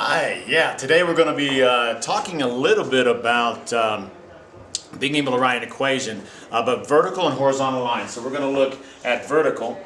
Hi, yeah, today we're going to be talking a little bit about being able to write an equation about vertical and horizontal lines. So we're going to look at vertical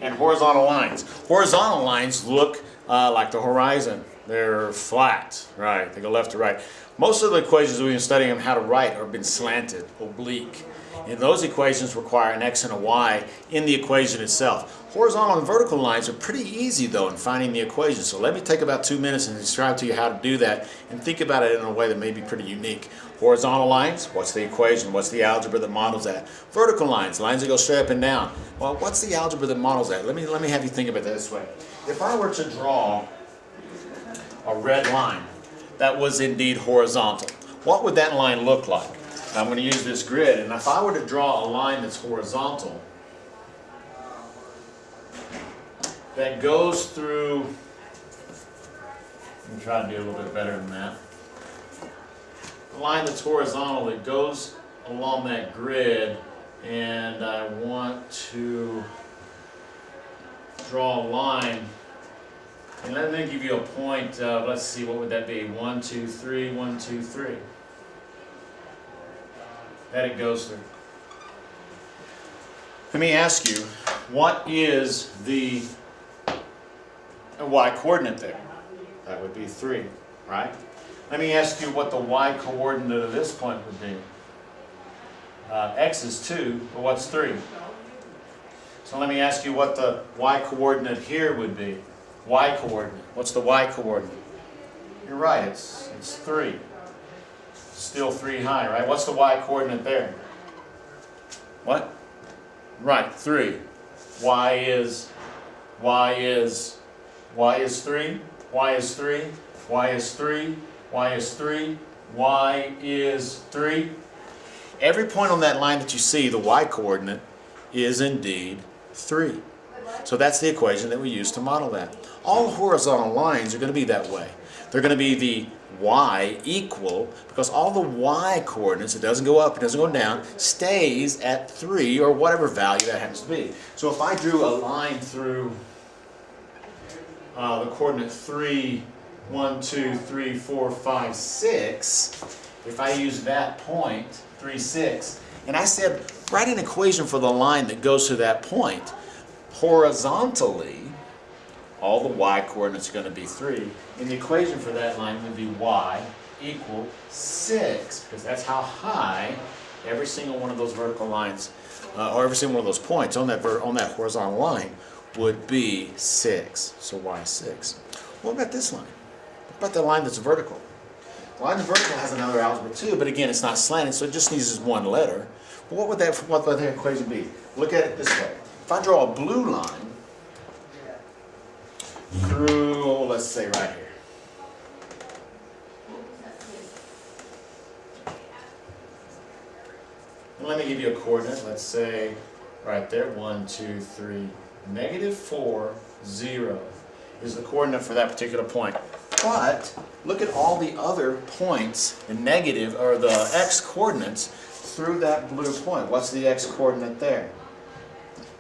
and horizontal lines. Horizontal lines look like the horizon. They're flat, right? They go left to right. Most of the equations we've been studying on how to write have been slanted, oblique. And those equations require an x and a y in the equation itself. Horizontal and vertical lines are pretty easy though in finding the equation. So let me take about 2 minutes and describe to you how to do that and think about it in a way that may be pretty unique. Horizontal lines, what's the equation? What's the algebra that models that? Vertical lines, lines that go straight up and down. Well, what's the algebra that models that? Let me have you think about it this way. If I were to draw a red line that was indeed horizontal, what would that line look like? I'm going to use this grid, and if I were to draw a line that's horizontal that goes through, let me try to do a little bit better than that. A line that's horizontal that goes along that grid, and I want to draw a line, and let me give you a point, let's see, what would that be? 1, 2, 3, 1, 2, 3. That it goes through. Let me ask you, what is the y coordinate there? That would be 3, right? Let me ask you what the y coordinate of this point would be. X is 2, but what's 3? So let me ask you what the y coordinate here would be. Y coordinate. What's the y coordinate? You're right, it's 3. Still 3 high, right? What's the y coordinate there? What? Right, 3. Y is 3. Y is 3. Y is 3. Y is 3. Y is 3. Every point on that line that you see, the y coordinate is indeed 3. So that's the equation that we use to model that. All horizontal lines are going to be that way. They're going to be the y equal, because all the y coordinates, it doesn't go up, it doesn't go down, stays at 3 or whatever value that happens to be. So if I drew a line through the coordinate 3, 1, 2, 3, 4, 5, 6, if I use that point, 3, 6, and I said write an equation for the line that goes to that point, horizontally, all the y coordinates are going to be 3, and the equation for that line would be y equal 6, because that's how high every single one of those vertical lines, or every single one of those points on that horizontal line would be 6. So y is 6. What about this line? What about the line that's vertical? The line that's vertical has another algebra too, but again, it's not slanted, so it just needs this one letter. Well, what would that equation be? Look at it this way. If I draw a blue line through, let's say right here. And let me give you a coordinate. Let's say right there, 1, 2, 3, -4, 0 is the coordinate for that particular point. But look at all the other points, the negative or the x coordinates through that blue point. What's the x coordinate there?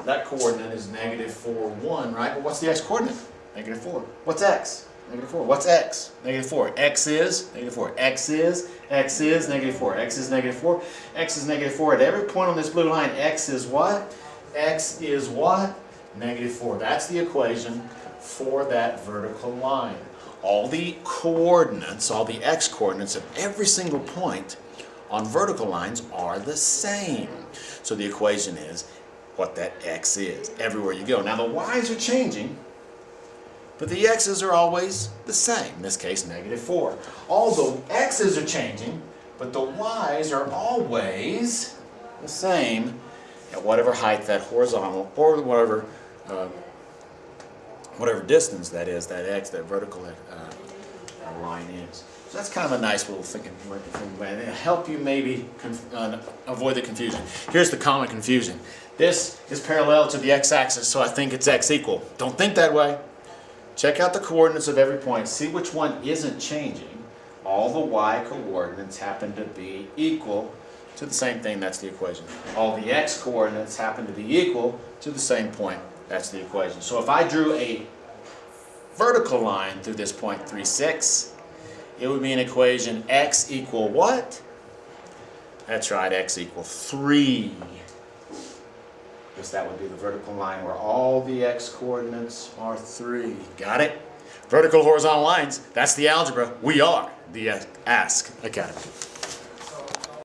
That coordinate is -4, 1, right? But what's the x coordinate? -4. What's x? -4. What's x? -4. X is -4. X is -4. X is -4. X is -4. At every point on this blue line, x is what? X is what? -4. That's the equation for that vertical line. All the coordinates, all the x coordinates of every single point on vertical lines are the same. So the equation is what that x is everywhere you go. Now the y's are changing, but the x's are always the same. In this case, -4. All the x's are changing, but the y's are always the same at whatever height that horizontal or whatever distance that is, that x, that vertical line is. So that's kind of a nice little thinking way to help you maybe avoid the confusion. Here's the common confusion. This is parallel to the x-axis, so I think it's x equal. Don't think that way. Check out the coordinates of every point. See which one isn't changing. All the y coordinates happen to be equal to the same thing. That's the equation. All the x coordinates happen to be equal to the same point. That's the equation. So if I drew a vertical line through this point 3, 6, it would be an equation x equal what? That's right, x equal 3. Because that would be the vertical line where all the x coordinates are 3. Got it? Vertical horizontal lines, that's the algebra. We are the Ask Academy.